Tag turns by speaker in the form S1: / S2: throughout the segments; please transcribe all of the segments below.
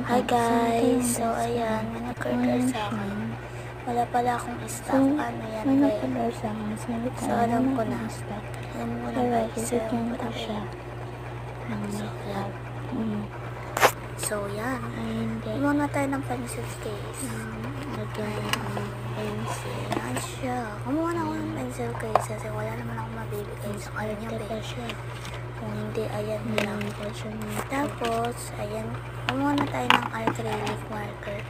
S1: Hi guys! So ayan, may nag-order sa akin. Wala pala akong stock. Ano yan guys? So alam ko na. Alam ko na guys. So alam ko na siya. So yan. Kumuha na tayo ng pencil case. Yan siya. Kumuha na ako ng pencil case kasi wala naman akong mabibigay sa kanya guys. Kung hindi, ayan lang. Tapos, ayan, kumuha na tayo ng acrylic marker.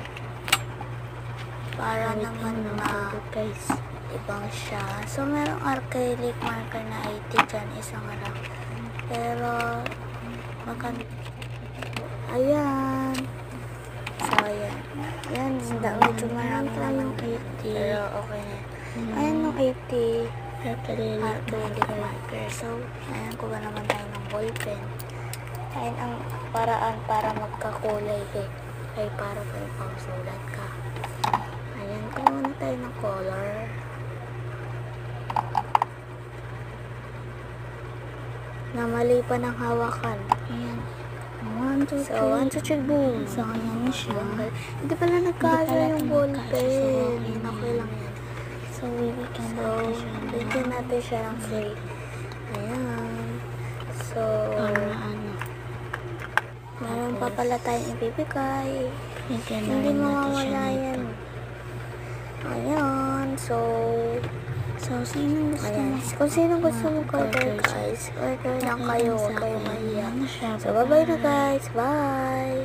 S1: Para naman ibang siya. So, merong acrylic marker na 80 dyan, isang lang. Pero, ayan. So, ayan. Ayan, medyo marami lang ng 80. Pero, okay na. Ayan yung 80. Acrylic marker. So, ayan, kuha naman tayo ng ballpen. Ayan ang paraan para magkakulay ay para kayo pangsulat ka. Ayan, kuha na tayo ng color. Na mali pa ng hawakan. Ayan. 1, 2, 3. So, 1, 2, 3, boom. So, ayan na siya. Hindi pala nagkasya yung ballpen. Okay lang yan. So, bigyan natin siya ng free. Ayan. So, meron pa pala tayong ibibigay. Hindi mawawala yan. Ayan. So, sino gusto mo? Kung sino gusto mo order guys, order lang kayo. Huwag kayo mahiya. So, bye-bye na guys. Bye!